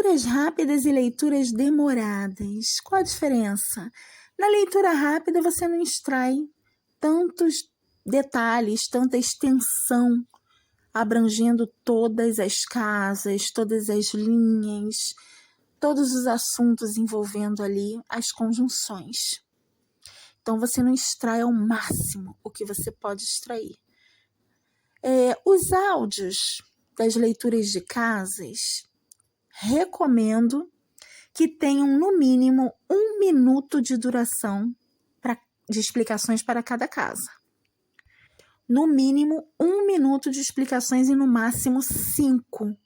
Leituras rápidas e leituras demoradas. Qual a diferença? Na leitura rápida, você não extrai tantos detalhes, tanta extensão, abrangendo todas as casas, todas as linhas, todos os assuntos envolvendo ali as conjunções. Então, você não extrai ao máximo o que você pode extrair. Os áudios das leituras de casas, recomendo que tenham no mínimo 1 minuto de duração de explicações para cada casa. No mínimo 1 minuto de explicações e no máximo 5.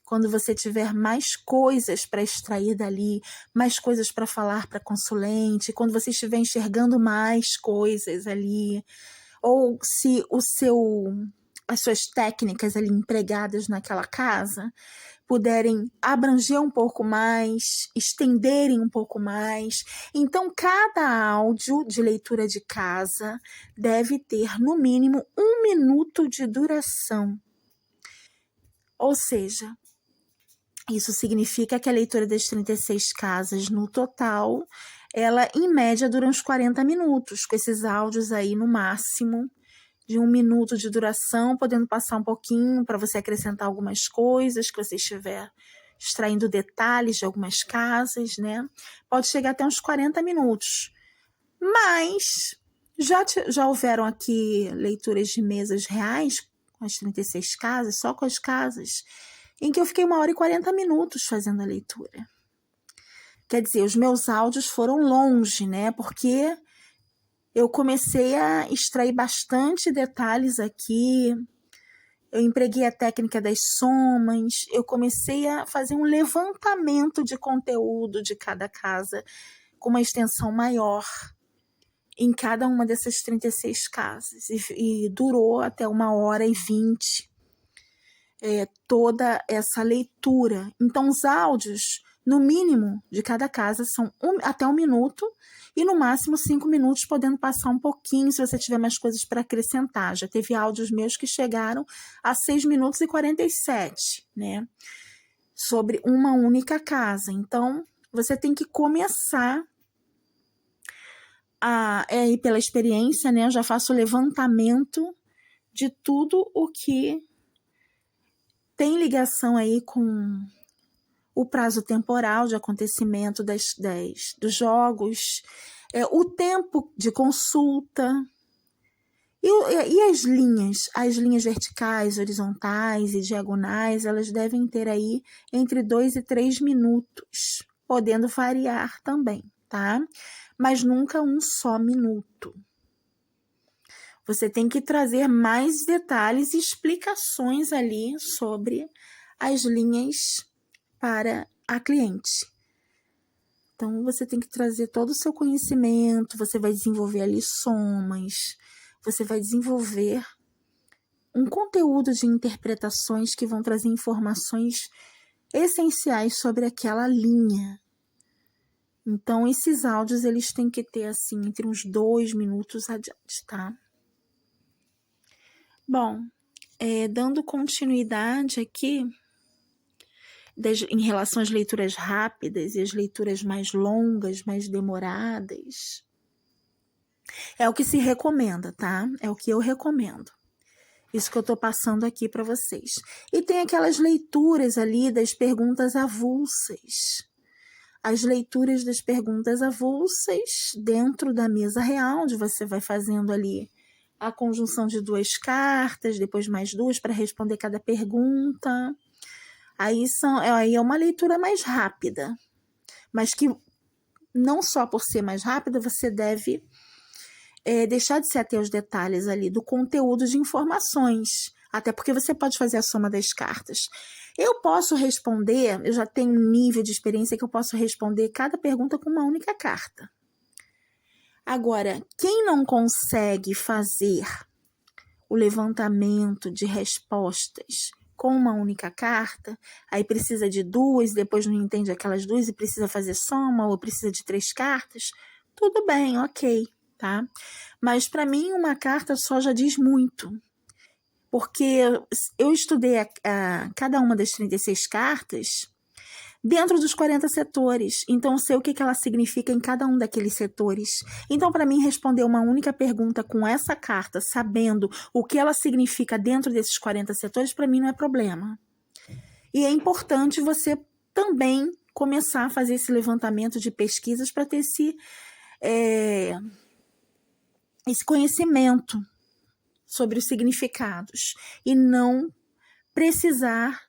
Quando você tiver mais coisas para extrair dali, mais coisas para falar para consulente, quando você estiver enxergando mais coisas ali, ou se as suas técnicas ali empregadas naquela casa puderem abranger um pouco mais, estenderem um pouco mais. Então, cada áudio de leitura de casa deve ter, no mínimo, 1 minuto de duração. Ou seja, isso significa que a leitura das 36 casas no total, ela, em média, dura uns 40 minutos, com esses áudios aí no máximo de 1 minuto de duração, podendo passar um pouquinho para você acrescentar algumas coisas que você estiver extraindo detalhes de algumas casas, né? Pode chegar até uns 40 minutos. Mas já houveram aqui leituras de mesas reais, com as 36 casas, só com as casas, em que eu fiquei 1 hora e 40 minutos fazendo a leitura. Quer dizer, os meus áudios foram longe, né? Porque eu comecei a extrair bastante detalhes aqui, eu empreguei a técnica das somas, eu comecei a fazer um levantamento de conteúdo de cada casa, com uma extensão maior em cada uma dessas 36 casas, e durou até 1 hora e 20 toda essa leitura. Então, os áudios, no mínimo, de cada casa, são até 1 minuto, e no máximo 5 minutos, podendo passar um pouquinho se você tiver mais coisas para acrescentar. Já teve áudios meus que chegaram a 6 minutos e 47, né? Sobre uma única casa. Então, você tem que começar aí pela experiência, né? Eu já faço o levantamento de tudo o que tem ligação aí com o prazo temporal de acontecimento dos jogos, o tempo de consulta e as linhas verticais, horizontais e diagonais, elas devem ter aí entre 2 e 3 minutos, podendo variar também, tá? Mas nunca um só minuto. Você tem que trazer mais detalhes e explicações ali sobre as linhas para a cliente. Então, você tem que trazer todo o seu conhecimento, você vai desenvolver ali somas, você vai desenvolver um conteúdo de interpretações que vão trazer informações essenciais sobre aquela linha. Então, esses áudios, eles têm que ter, assim, entre uns 2 minutos adiante, tá? Bom, dando continuidade aqui, em relação às leituras rápidas e as leituras mais longas, mais demoradas, é o que se recomenda, tá? É o que eu recomendo. Isso que eu tô passando aqui para vocês. E tem aquelas leituras ali das perguntas avulsas. As leituras das perguntas avulsas dentro da mesa real, onde você vai fazendo ali a conjunção de 2 cartas, depois mais 2 para responder cada pergunta. Aí é uma leitura mais rápida, mas que não só por ser mais rápida, você deve deixar de se ater aos detalhes ali do conteúdo de informações, até porque você pode fazer a soma das cartas. Eu posso responder, eu já tenho um nível de experiência que eu posso responder cada pergunta com uma única carta. Agora, quem não consegue fazer o levantamento de respostas com uma única carta, aí precisa de 2, depois não entende aquelas 2 e precisa fazer soma, ou precisa de 3 cartas, tudo bem, ok, tá? Mas para mim uma carta só já diz muito, porque eu estudei cada uma das 36 cartas dentro dos 40 setores. Então, eu sei o que ela significa em cada um daqueles setores. Então, para mim, responder uma única pergunta com essa carta, sabendo o que ela significa dentro desses 40 setores, para mim não é problema. E é importante você também começar a fazer esse levantamento de pesquisas para ter esse conhecimento sobre os significados e não precisar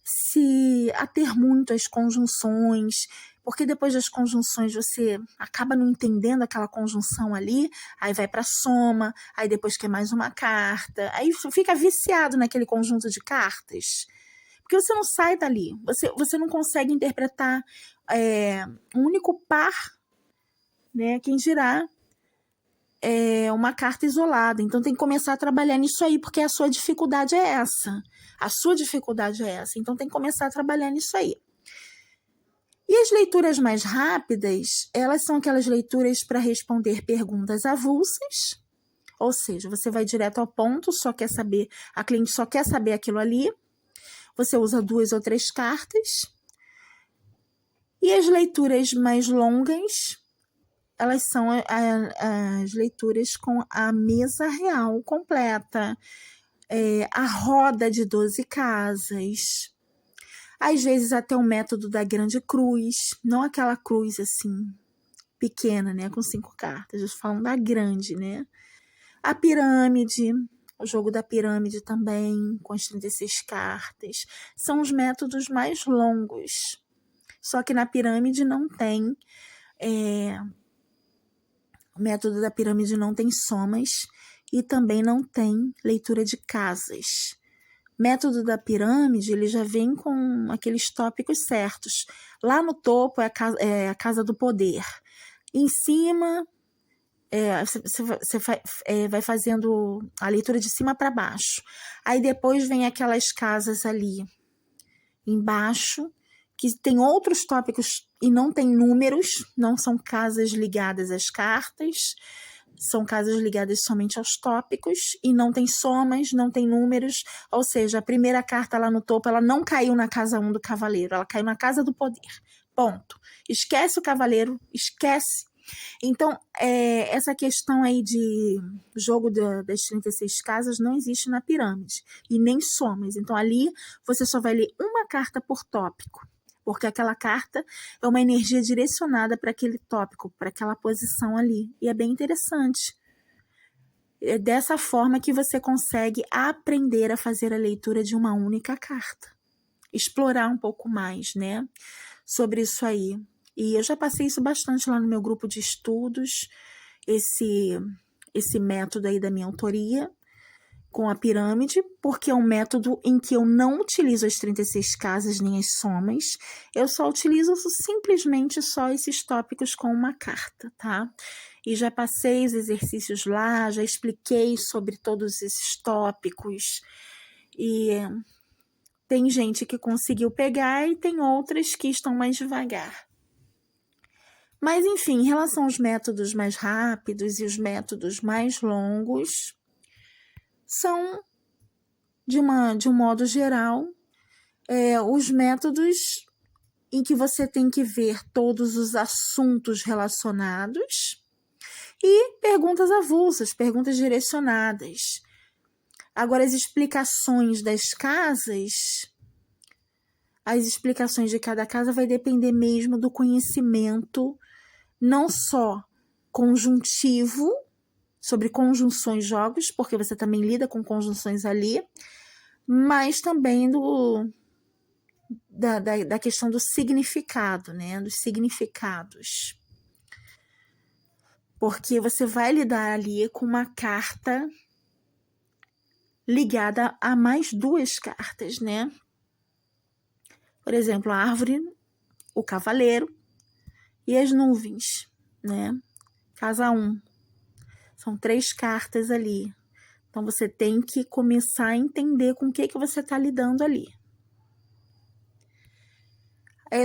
se ater muito às conjunções, porque depois das conjunções você acaba não entendendo aquela conjunção ali, aí vai para a soma, aí depois quer mais uma carta, aí fica viciado naquele conjunto de cartas, porque você não sai dali, você não consegue interpretar um único par, né? Quem dirá uma carta isolada. Então tem que começar a trabalhar nisso aí, porque a sua dificuldade é essa. A sua dificuldade é essa. Então tem que começar a trabalhar nisso aí. E as leituras mais rápidas, elas são aquelas leituras para responder perguntas avulsas, ou seja, você vai direto ao ponto, a cliente só quer saber aquilo ali, você usa 2 ou 3 cartas. E as leituras mais longas, elas são as leituras com a mesa real completa, a roda de 12 casas, às vezes até o método da grande cruz, não aquela cruz assim, pequena, né, com 5 cartas, eles falam da grande, né? A pirâmide, o jogo da pirâmide também, com as 36 cartas, são os métodos mais longos, só que na pirâmide não tem... O método da pirâmide não tem somas e também não tem leitura de casas. Método da pirâmide, ele já vem com aqueles tópicos certos. Lá no topo é a casa do poder. Em cima, você vai fazendo a leitura de cima para baixo. Aí depois vem aquelas casas ali embaixo, que tem outros tópicos e não tem números, não são casas ligadas às cartas, são casas ligadas somente aos tópicos e não tem somas, não tem números, ou seja, a primeira carta lá no topo, ela não caiu na casa 1 do cavaleiro, ela caiu na casa do poder, ponto. Esquece o cavaleiro, esquece. Então, essa questão aí de jogo das 36 casas não existe na pirâmide, e nem somas. Então, ali você só vai ler uma carta por tópico, porque aquela carta é uma energia direcionada para aquele tópico, para aquela posição ali. E é bem interessante. É dessa forma que você consegue aprender a fazer a leitura de uma única carta. Explorar um pouco mais, né, sobre isso aí. E eu já passei isso bastante lá no meu grupo de estudos, esse método aí da minha autoria, com a pirâmide, porque é um método em que eu não utilizo as 36 casas nem as somas, eu só utilizo simplesmente só esses tópicos com uma carta, tá? E já passei os exercícios lá, já expliquei sobre todos esses tópicos, e tem gente que conseguiu pegar e tem outras que estão mais devagar. Mas, enfim, em relação aos métodos mais rápidos e os métodos mais longos, são, de um modo geral, os métodos em que você tem que ver todos os assuntos relacionados e perguntas avulsas, perguntas direcionadas. Agora, as explicações das casas, as explicações de cada casa vai depender mesmo do conhecimento, não só conjuntivo, sobre conjunções jogos, porque você também lida com conjunções ali, mas também da questão do significado, né? Dos significados. Porque você vai lidar ali com uma carta ligada a mais 2 cartas, né? Por exemplo, a árvore, o cavaleiro e as nuvens, né? Casa 1. São 3 cartas ali. Então, você tem que começar a entender com o que você está lidando ali.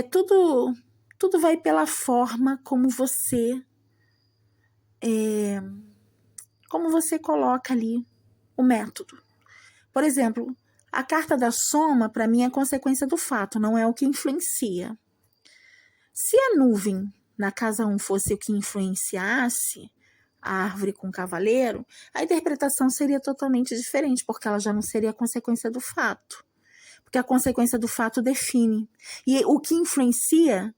Tudo vai pela forma como você coloca ali o método. Por exemplo, a carta da soma, para mim, é consequência do fato, não é o que influencia. Se a nuvem na casa 1 fosse o que influenciasse a árvore com o cavaleiro, a interpretação seria totalmente diferente, porque ela já não seria a consequência do fato. Porque a consequência do fato define. E o que influencia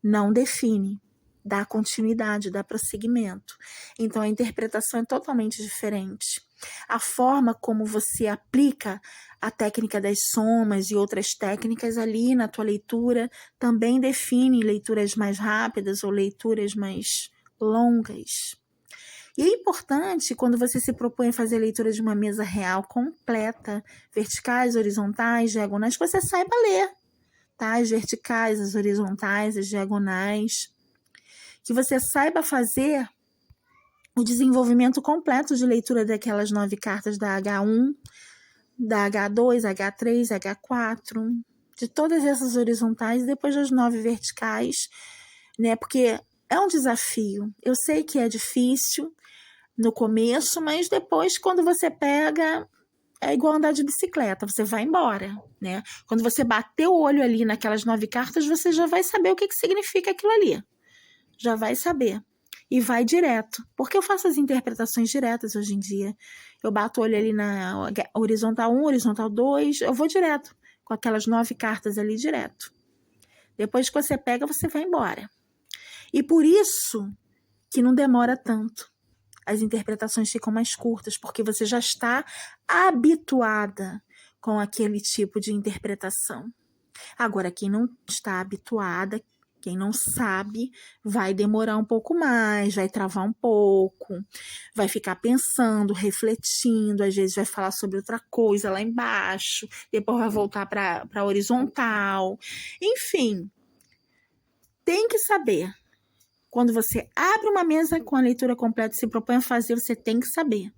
não define, dá continuidade, dá prosseguimento. Então a interpretação é totalmente diferente. A forma como você aplica a técnica das somas e outras técnicas ali na tua leitura também define leituras mais rápidas ou leituras mais longas. E é importante, quando você se propõe a fazer a leitura de uma mesa real completa, verticais, horizontais, diagonais, que você saiba ler, tá? As verticais, as horizontais, as diagonais. Que você saiba fazer o desenvolvimento completo de leitura daquelas 9 cartas da H1, da H2, H3, H4, de todas essas horizontais, e depois das 9 verticais, né? Porque é um desafio. Eu sei que é difícil no começo, mas depois, quando você pega, é igual andar de bicicleta, você vai embora, né? Quando você bater o olho ali naquelas 9 cartas, você já vai saber o que significa aquilo ali. Já vai saber. E vai direto. Porque eu faço as interpretações diretas hoje em dia. Eu bato o olho ali na horizontal 1, horizontal 2, eu vou direto, com aquelas 9 cartas ali direto. Depois que você pega, você vai embora. E por isso que não demora tanto. As interpretações ficam mais curtas, porque você já está habituada com aquele tipo de interpretação. Agora, quem não está habituada, quem não sabe, vai demorar um pouco mais, vai travar um pouco, vai ficar pensando, refletindo, às vezes vai falar sobre outra coisa lá embaixo, depois vai voltar para a horizontal. Enfim, tem que saber. Quando você abre uma mesa com a leitura completa e se propõe a fazer, você tem que saber.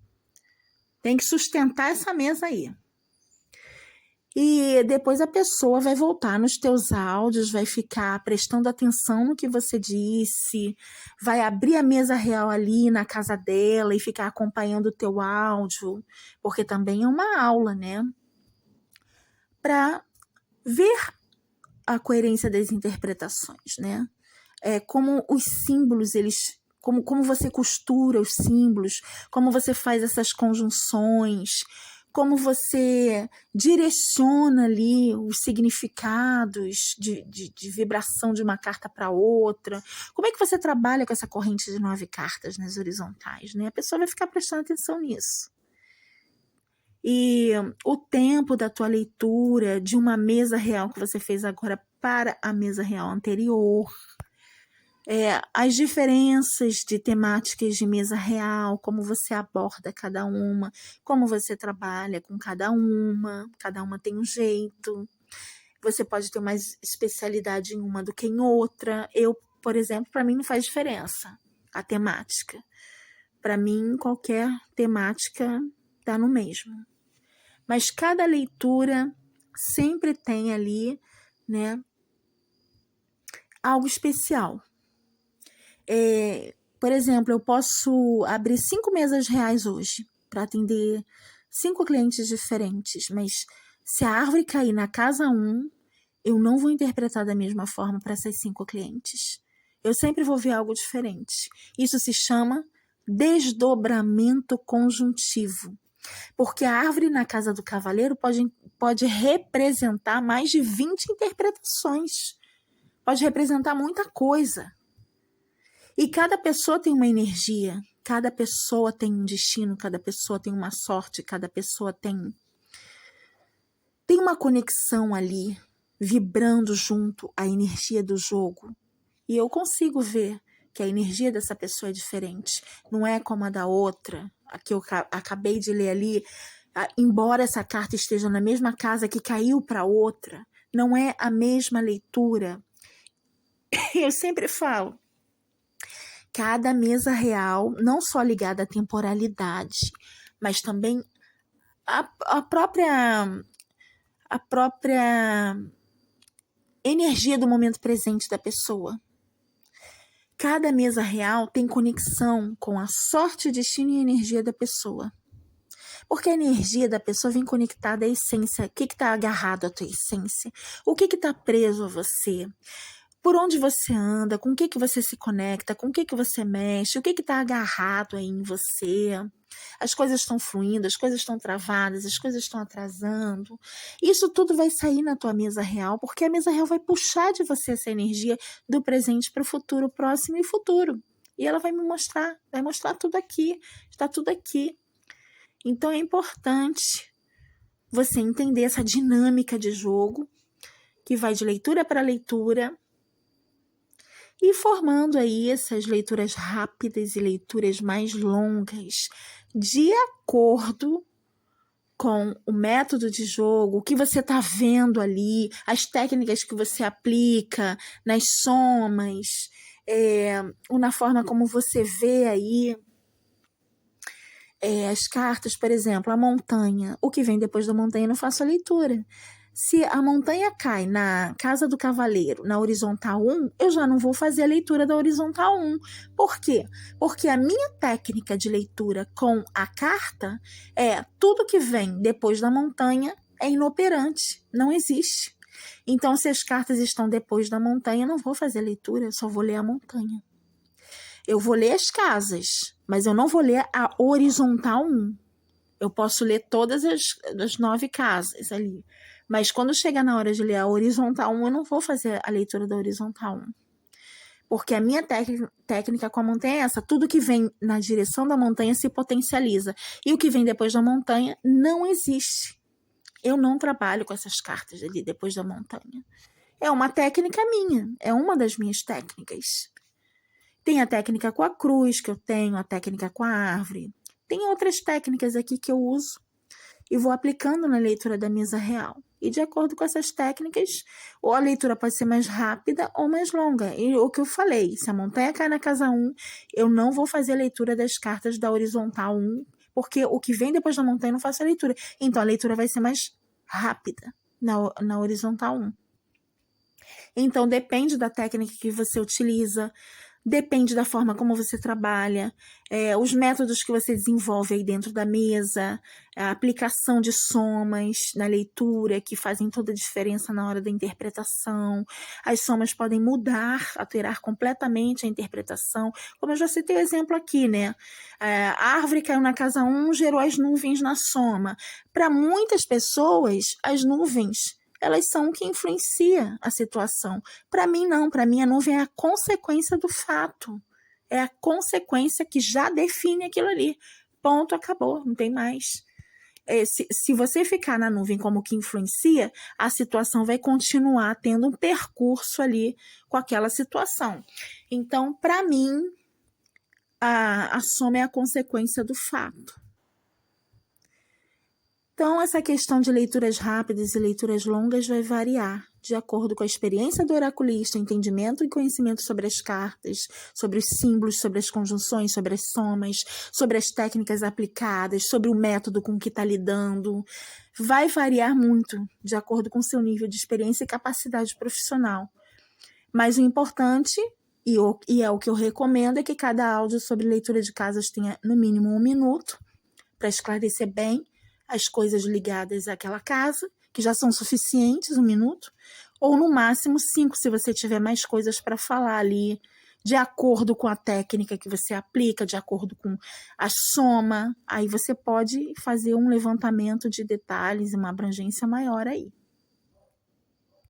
Tem que sustentar essa mesa aí. E depois a pessoa vai voltar nos teus áudios, vai ficar prestando atenção no que você disse, vai abrir a mesa real ali na casa dela e ficar acompanhando o teu áudio, porque também é uma aula, né? Para ver a coerência das interpretações, né? Como os símbolos, como você costura os símbolos, como você faz essas conjunções, como você direciona ali os significados de vibração de uma carta para outra. Como é que você trabalha com essa corrente de 9 cartas nas horizontais, né? A pessoa vai ficar prestando atenção nisso. E o tempo da tua leitura de uma mesa real que você fez agora para a mesa real anterior, as diferenças de temáticas de mesa real, como você aborda cada uma, como você trabalha com cada uma tem um jeito. Você pode ter mais especialidade em uma do que em outra. Eu, por exemplo, para mim não faz diferença a temática. Para mim, qualquer temática dá no mesmo. Mas cada leitura sempre tem ali, né, algo especial. Por exemplo, eu posso abrir 5 mesas reais hoje para atender 5 clientes diferentes, mas se a árvore cair na casa 1, eu não vou interpretar da mesma forma para essas 5 clientes. Eu sempre vou ver algo diferente. Isso se chama desdobramento conjuntivo. Porque a árvore na casa do cavaleiro pode representar mais de 20 interpretações. Pode representar muita coisa. E cada pessoa tem uma energia, cada pessoa tem um destino, cada pessoa tem uma sorte, cada pessoa tem uma conexão ali, vibrando junto à energia do jogo. E eu consigo ver que a energia dessa pessoa é diferente, não é como a da outra, a que eu acabei de ler ali, embora essa carta esteja na mesma casa que caiu para outra, não é a mesma leitura. Eu sempre falo, cada mesa real, não só ligada à temporalidade, mas também a própria energia do momento presente da pessoa. Cada mesa real tem conexão com a sorte, o destino e a energia da pessoa. Porque a energia da pessoa vem conectada à essência. O que está agarrado à tua essência? O que está preso a você? por onde você anda, com o que você se conecta, com o que você mexe, o que está agarrado aí em você. As coisas estão fluindo, as coisas estão travadas, as coisas estão atrasando. Isso tudo vai sair na tua mesa real, porque a mesa real vai puxar de você essa energia do presente para o futuro, próximo e futuro. E ela vai mostrar tudo aqui, está tudo aqui. Então é importante você entender essa dinâmica de jogo, que vai de leitura para leitura, e formando aí essas leituras rápidas e leituras mais longas, de acordo com o método de jogo, o que você está vendo ali, as técnicas que você aplica nas somas, ou na forma como você vê aí as cartas, por exemplo, a montanha. O que vem depois da montanha eu não faço a leitura. Se a montanha cai na casa do cavaleiro, na horizontal 1, eu já não vou fazer a leitura da horizontal 1. Por quê? Porque a minha técnica de leitura com a carta é tudo que vem depois da montanha é inoperante, não existe. Então, se as cartas estão depois da montanha, eu não vou fazer a leitura, eu só vou ler a montanha. Eu vou ler as casas, mas eu não vou ler a horizontal 1. Eu posso ler todas as 9 casas ali. Mas quando chegar na hora de ler a horizontal 1, eu não vou fazer a leitura da horizontal 1. Porque a minha técnica com a montanha é essa. Tudo que vem na direção da montanha se potencializa. E o que vem depois da montanha não existe. Eu não trabalho com essas cartas ali depois da montanha. É uma técnica minha. É uma das minhas técnicas. Tem a técnica com a cruz que eu tenho, a técnica com a árvore. Tem outras técnicas aqui que eu uso e vou aplicando na leitura da mesa real. E de acordo com essas técnicas, ou a leitura pode ser mais rápida ou mais longa. E o que eu falei, se a montanha cai na casa 1, eu não vou fazer a leitura das cartas da horizontal 1, porque o que vem depois da montanha eu não faço a leitura. Então a leitura vai ser mais rápida na horizontal 1. Então depende da técnica que você utiliza, depende da forma como você trabalha, os métodos que você desenvolve aí dentro da mesa, a aplicação de somas na leitura, que fazem toda a diferença na hora da interpretação. As somas podem mudar, alterar completamente a interpretação. Como eu já citei o exemplo aqui, né? A árvore caiu na casa 1, gerou as nuvens na soma. Para muitas pessoas, as nuvens elas são o que influencia a situação. Para mim, não. Para mim, a nuvem é a consequência do fato. É a consequência que já define aquilo ali. Ponto, acabou. Não tem mais. Se você ficar na nuvem como que influencia, a situação vai continuar tendo um percurso ali com aquela situação. Então, para mim, a soma é a consequência do fato. Então, essa questão de leituras rápidas e leituras longas vai variar de acordo com a experiência do oraculista, entendimento e conhecimento sobre as cartas, sobre os símbolos, sobre as conjunções, sobre as somas, sobre as técnicas aplicadas, sobre o método com que está lidando. Vai variar muito de acordo com o seu nível de experiência e capacidade profissional. Mas o importante, e é o que eu recomendo, é que cada áudio sobre leitura de casas tenha no mínimo 1 minuto, para esclarecer bem as coisas ligadas àquela casa, que já são suficientes, 1 minuto, ou no máximo 5, se você tiver mais coisas para falar ali, de acordo com a técnica que você aplica, de acordo com a soma, aí você pode fazer um levantamento de detalhes e uma abrangência maior aí.